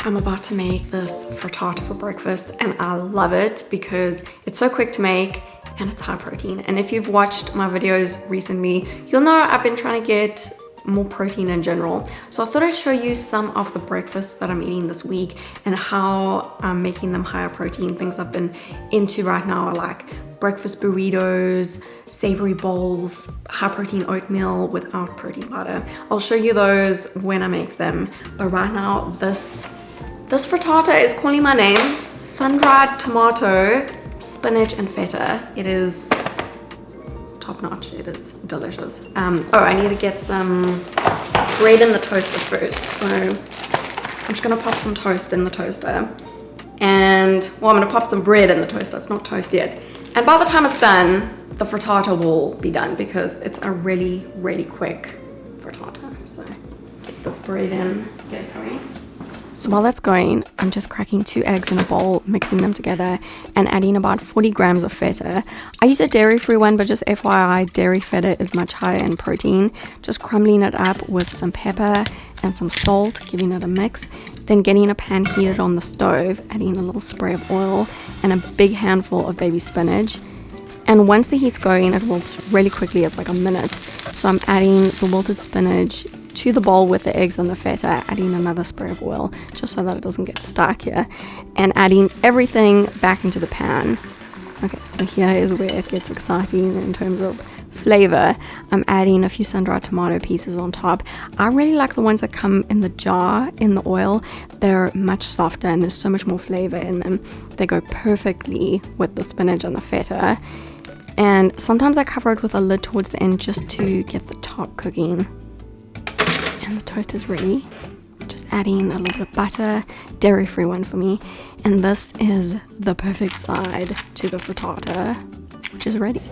I'm about to make this frittata for breakfast, and I love it because it's so quick to make and it's high protein. And if you've watched my videos recently, you'll know I've been trying to get more protein in general. So I thought I'd show you some of the breakfasts that I'm eating this week and how I'm making them higher protein. Things I've been into right now are like breakfast burritos, savory bowls, high protein oatmeal without protein butter. I'll show you those when I make them. But right now, this frittata is calling my name. Sun-dried tomato, spinach, and feta. It is top notch. It is delicious. Oh, I need to get some bread in the toaster first. So I'm just gonna pop some toast in the toaster. And, well, I'm gonna pop some bread in the toaster. It's not toast yet. And by the time it's done, the frittata will be done because it's a really, really quick frittata. So get this bread in, get it going. So while that's going, I'm just cracking 2 eggs in a bowl, mixing them together and adding about 40 grams of feta. I use a dairy-free one, but just FYI, dairy feta is much higher in protein. Just crumbling it up with some pepper and some salt, giving it a mix. Then getting a pan heated on the stove, adding a little spray of oil and a big handful of baby spinach. And once the heat's going, it wilts really quickly. It's like a minute. So I'm adding the wilted spinach to the bowl with the eggs and the feta, adding another spray of oil just so that it doesn't get stuck here, and adding everything back into the pan. Okay, so here is where it gets exciting in terms of flavor. I'm adding a few sun-dried tomato pieces on top. I really like the ones that come in the jar in the oil. They're much softer and there's so much more flavor in them. They go perfectly with the spinach and the feta. And sometimes I cover it with a lid towards the end just to get the top cooking. And the toast is ready. Just adding a little bit of butter, dairy-free one for me. And this is the perfect side to the frittata, which is ready.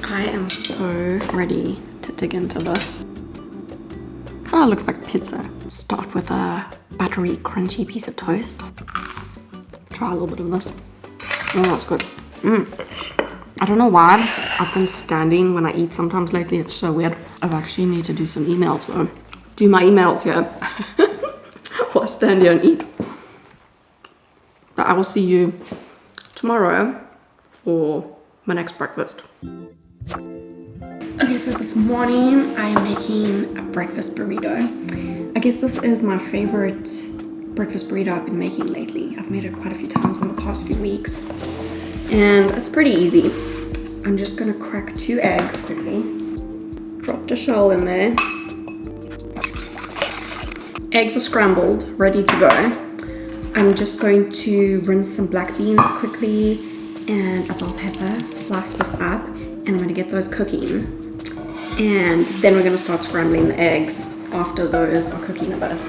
I am so ready to dig into this. Kind of looks like pizza. Start with a buttery, crunchy piece of toast. Try a little bit of this. Oh, that's good. I don't know why I've been standing when I eat sometimes lately. It's so weird. I actually need to do some emails though. Do my emails here while I stand here and eat. But I will see you tomorrow for my next breakfast. Okay, so this morning I am making a breakfast burrito. I guess this is my favorite breakfast burrito I've been making lately. I've made it quite a few times in the past few weeks. And it's pretty easy. I'm just gonna crack 2 eggs quickly. Drop the shell in there. Eggs are scrambled, ready to go. I'm just going to rinse some black beans quickly and a bell pepper, slice this up, and I'm gonna get those cooking. And then we're gonna start scrambling the eggs after those are cooking a bit.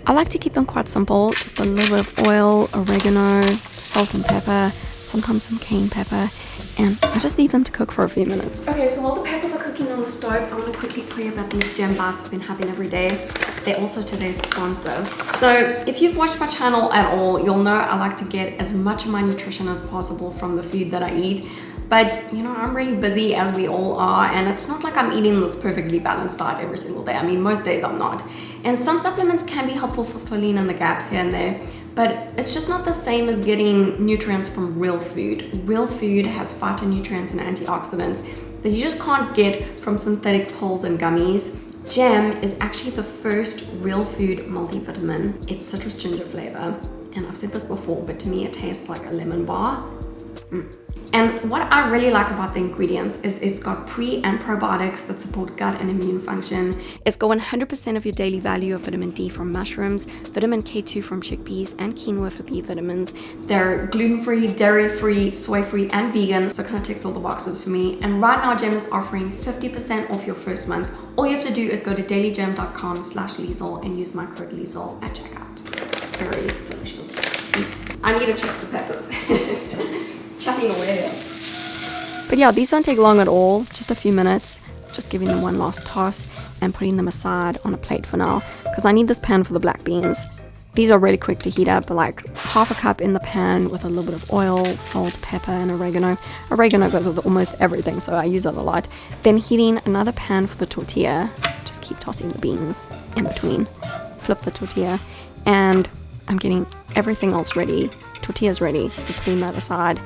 I like to keep them quite simple, just a little bit of oil, oregano, salt and pepper, sometimes some cayenne pepper, and I just leave them to cook for a few minutes. Okay, so while the peppers are cooking on the stove, I want to quickly tell you about these gem bites I've been having every day. They're also today's sponsor. So if you've watched my channel at all, you'll know I like to get as much of my nutrition as possible from the food that I eat. But you know, I'm really busy, as we all are, and it's not like I'm eating this perfectly balanced diet every single day. I mean, most days I'm not. And some supplements can be helpful for filling in the gaps here and there, but it's just not the same as getting nutrients from real food. Real food has phytonutrients and antioxidants that you just can't get from synthetic pills and gummies. Gem is actually the first real food multivitamin. It's citrus ginger flavor, and I've said this before, but to me it tastes like a lemon bar. And what I really like about the ingredients is it's got pre and probiotics that support gut and immune function. It's got 100% of your daily value of vitamin D from mushrooms, vitamin K2 from chickpeas, and quinoa for B vitamins. They're gluten-free, dairy-free, soy-free, and vegan, so it kind of ticks all the boxes for me. And right now, Gem is offering 50% off your first month. All you have to do is go to dailygem.com/Liezl and use my code Liezl at checkout. Very delicious. I need to check the peppers. Chatting away. But yeah, these don't take long at all, just a few minutes. Just giving them one last toss and putting them aside on a plate for now, because I need this pan for the black beans. These are really quick to heat up, like half a cup in the pan with a little bit of oil, salt, pepper, and oregano. Oregano goes with almost everything, so I use it a lot. Then heating another pan for the tortilla. Just keep tossing the beans in between. Flip the tortilla, and I'm getting everything else ready. Tortilla's ready, so putting that aside.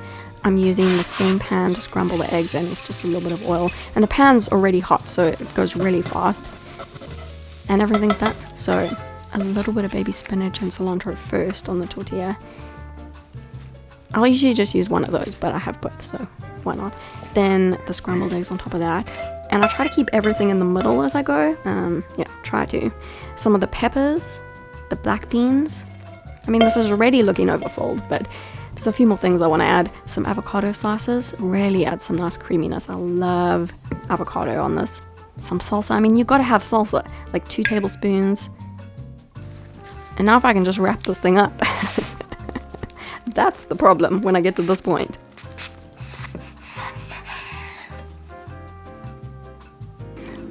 I'm using the same pan to scramble the eggs in with just a little bit of oil. And the pan's already hot, so it goes really fast. And everything's done. So a little bit of baby spinach and cilantro first on the tortilla. I'll usually just use one of those, but I have both, so why not? Then the scrambled eggs on top of that. And I try to keep everything in the middle as I go. Yeah, try to. Some of the peppers, the black beans. I mean, this is already looking overfilled, but there's a few more things I want to add. Some avocado slices really add some nice creaminess. I love avocado on this. Some salsa. I mean, you got to have salsa, like 2 tablespoons. And now if I can just wrap this thing up. That's the problem when I get to this point.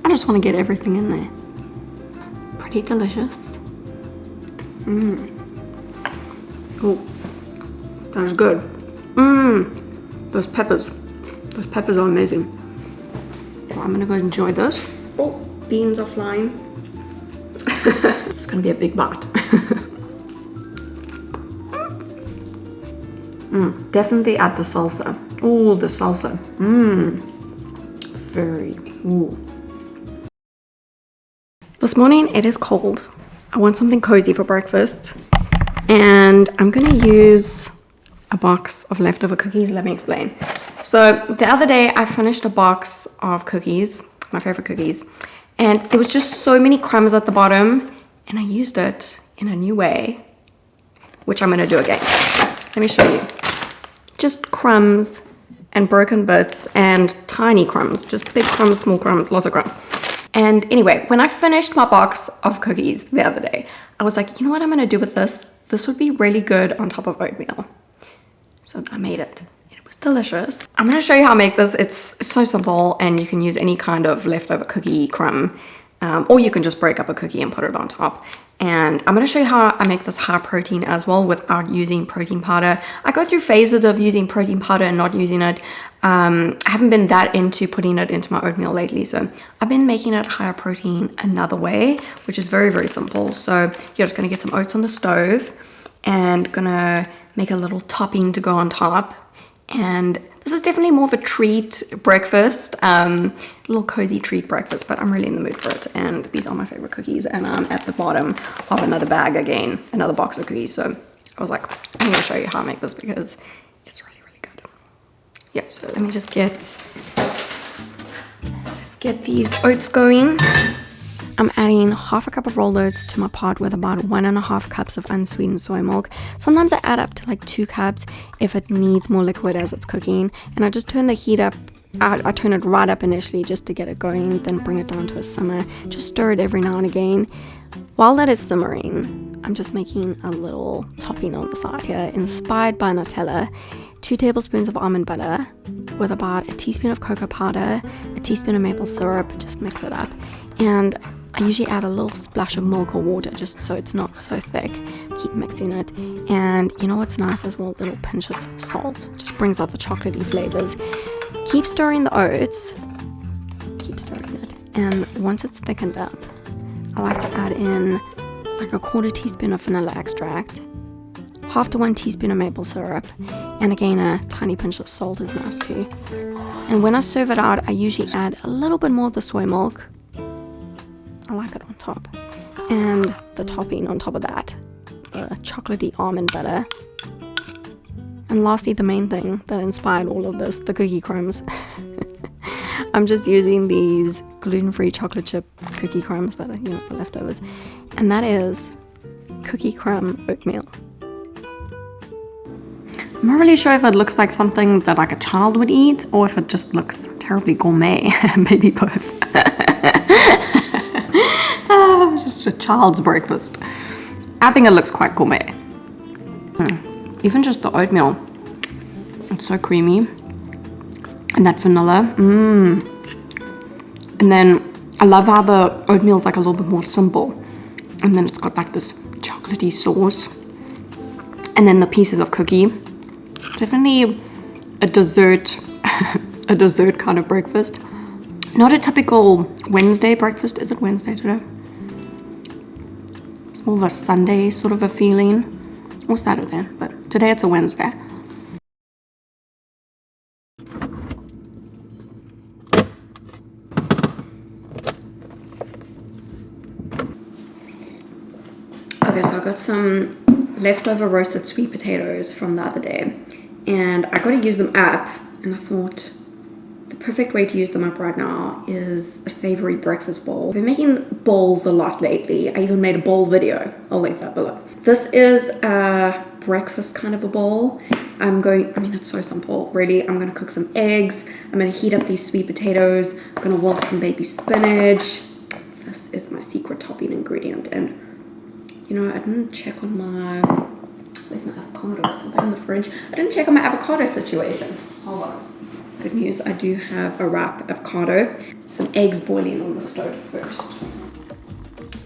I just want to get everything in there. Pretty delicious. Oh, that is good. Those peppers are amazing. Well, I'm gonna go enjoy this. Oh, beans are flying. It's gonna be a big bite. Definitely add the salsa. Oh, the salsa. Very. Ooh. This morning it is cold. I want something cozy for breakfast, and I'm gonna use a box of leftover cookies. Let me explain. So the other day I finished a box of cookies, my favorite cookies, and there was just so many crumbs at the bottom, and I used it in a new way, which I'm gonna do again. Let me show you. Just crumbs and broken bits and tiny crumbs, just big crumbs, small crumbs, lots of crumbs. And anyway, when I finished my box of cookies the other day, I was like, you know what I'm gonna do with this? This would be really good on top of oatmeal. So I made it. It was delicious. I'm gonna show you how I make this. It's so simple, and you can use any kind of leftover cookie crumb, or you can just break up a cookie and put it on top. And I'm gonna show you how I make this high protein as well without using protein powder. I go through phases of using protein powder and not using it. I haven't been that into putting it into my oatmeal lately, so I've been making it higher protein another way, which is very, very simple. So you're just gonna get some oats on the stove and gonna make a little topping to go on top. And this is definitely more of a treat breakfast, a little cozy treat breakfast, but I'm really in the mood for it. And these are my favorite cookies, and I'm at the bottom of another bag again, another box of cookies. So I was like, I'm gonna show you how I make this because it's really, really good. Yeah, so let me just get these oats going. I'm adding half a cup of rolled oats to my pot with about 1.5 cups of unsweetened soy milk. Sometimes I add up to like 2 cups if it needs more liquid as it's cooking. And I just turn the heat up. I turn it right up initially just to get it going, then bring it down to a simmer. Just stir it every now and again. While that is simmering, I'm just making a little topping on the side here, inspired by Nutella. 2 tablespoons of almond butter with about a teaspoon of cocoa powder, a teaspoon of maple syrup. Just mix it up. And I usually add a little splash of milk or water just so it's not so thick. Keep mixing it. And you know what's nice as well? A little pinch of salt. Just brings out the chocolatey flavors. Keep stirring the oats. Keep stirring it. And once it's thickened up, I like to add in like a 1/4 teaspoon of vanilla extract, 1/2 to 1 teaspoon of maple syrup, and again a tiny pinch of salt is nice too. And when I serve it out, I usually add a little bit more of the soy milk. I like it on top. And the topping on top of that, the chocolatey almond butter. And lastly, the main thing that inspired all of this, the cookie crumbs. I'm just using these gluten-free chocolate chip cookie crumbs that are, you know, the leftovers. And that is cookie crumb oatmeal. I'm not really sure if it looks like something that like a child would eat or if it just looks terribly gourmet. Maybe both. Just a child's breakfast. I think it looks quite gourmet. Even just the oatmeal. It's so creamy. And that vanilla. And then I love how the oatmeal is like a little bit more simple. And then it's got like this chocolate chocolatey sauce. And then the pieces of cookie. Definitely a dessert, a dessert kind of breakfast. Not a typical Wednesday breakfast. Is it Wednesday today? It's more of a Sunday sort of a feeling. Or Saturday, but today it's a Wednesday. Okay, so I got some leftover roasted sweet potatoes from the other day, and I got to use them up, and I thought the perfect way to use them up right now is a savory breakfast bowl. I've been making bowls a lot lately. I even made a bowl video. I'll link that below. This is a breakfast kind of a bowl. I mean, it's so simple, really. I'm gonna cook some eggs. I'm gonna heat up these sweet potatoes. I'm gonna wilt some baby spinach. This is my secret topping ingredient. And you know, I didn't check on my, where's my avocado? Something in the fridge. I didn't check on my avocado situation. So hold on. Good news, I do have a wrap avocado. Some eggs boiling on the stove first.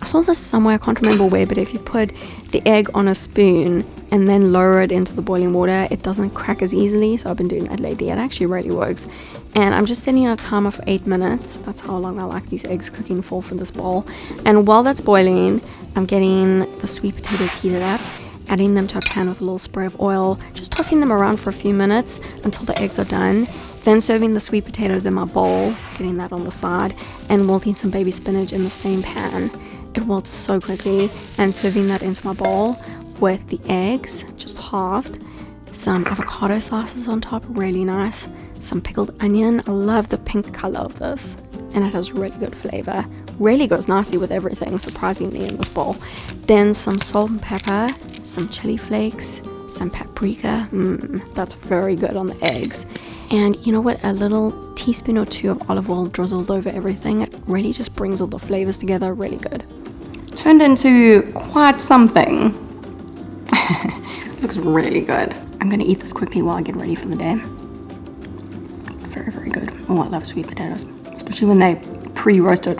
I saw this somewhere, I can't remember where, but if you put the egg on a spoon and then lower it into the boiling water, it doesn't crack as easily. So I've been doing that lately. It actually really works. And I'm just setting a timer for 8 minutes. That's how long I like these eggs cooking for this bowl. And while that's boiling, I'm getting the sweet potatoes heated up, adding them to a pan with a little spray of oil, just tossing them around for a few minutes until the eggs are done. Then serving the sweet potatoes in my bowl, getting that on the side, and wilting some baby spinach in the same pan. It wilts so quickly, and serving that into my bowl with the eggs, just halved, some avocado slices on top, really nice, some pickled onion. I love the pink color of this, and it has really good flavor. Really goes nicely with everything, surprisingly, in this bowl. Then some salt and pepper, some chili flakes, some paprika. That's very good on the eggs. And you know what? A little teaspoon or two of olive oil drizzled over everything. It really just brings all the flavors together. Really good. Turned into quite something. Looks really good. I'm gonna eat this quickly while I get ready for the day. Very, very good. Oh, I love sweet potatoes, especially when they pre-roasted.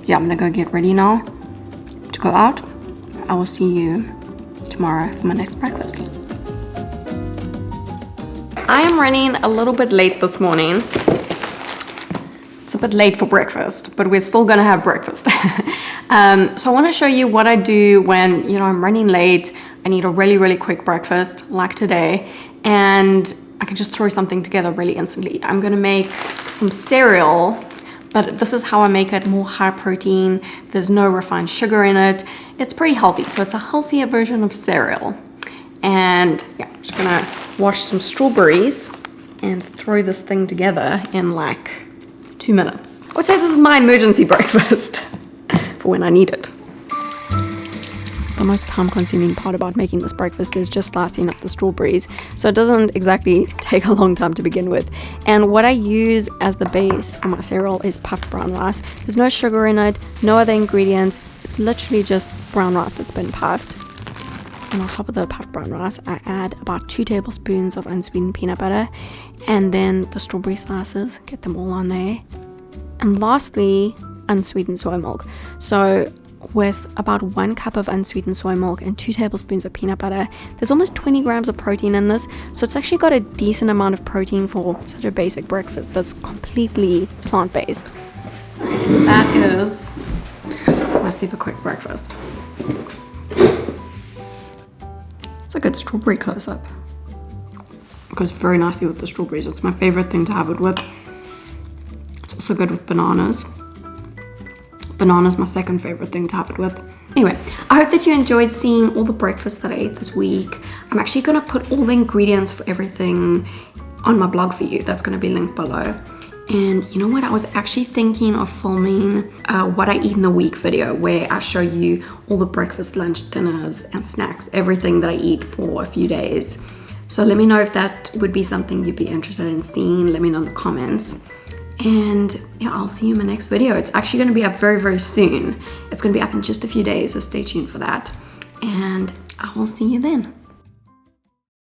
Yeah, I'm gonna go get ready now to go out. I will see you tomorrow for my next breakfast. I am running a little bit late this morning. It's a bit late for breakfast, but we're still gonna have breakfast. So I wanna show you what I do when, you know, I'm running late. I need a really, really quick breakfast like today, and I can just throw something together really instantly. I'm gonna make some cereal, but this is how I make it, more high protein. There's no refined sugar in it. It's pretty healthy, so it's a healthier version of cereal. And yeah, I'm just gonna wash some strawberries and throw this thing together in like 2 minutes. I would say this is my emergency breakfast for when I need it. The most time-consuming part about making this breakfast is just slicing up the strawberries, so it doesn't exactly take a long time to begin with. And what I use as the base for my cereal is puffed brown rice. There's no sugar in it, no other ingredients. It's literally just brown rice that's been puffed. And on top of the puffed brown rice, I add about 2 tablespoons of unsweetened peanut butter, and then the strawberry slices, get them all on there. And lastly, unsweetened soy milk. So with about 1 cup of unsweetened soy milk and 2 tablespoons of peanut butter, there's almost 20 grams of protein in this. So it's actually got a decent amount of protein for such a basic breakfast that's completely plant-based. That is my super quick breakfast. It's a good strawberry close-up. It goes very nicely with the strawberries. It's my favorite thing to have it with. It's also good with bananas. Banana's my second favorite thing to have it with. Anyway, I hope that you enjoyed seeing all the breakfasts that I ate this week. I'm actually gonna put all the ingredients for everything on my blog for you. That's gonna be linked below. And you know what? I was actually thinking of filming what I eat in a week video, where I show you all the breakfast, lunch, dinners, and snacks, everything that I eat for a few days. So let me know if that would be something you'd be interested in seeing. Let me know in the comments. And yeah, I'll see you in my next video. It's actually gonna be up very, very soon. It's gonna be up in just a few days, so stay tuned for that. And I will see you then.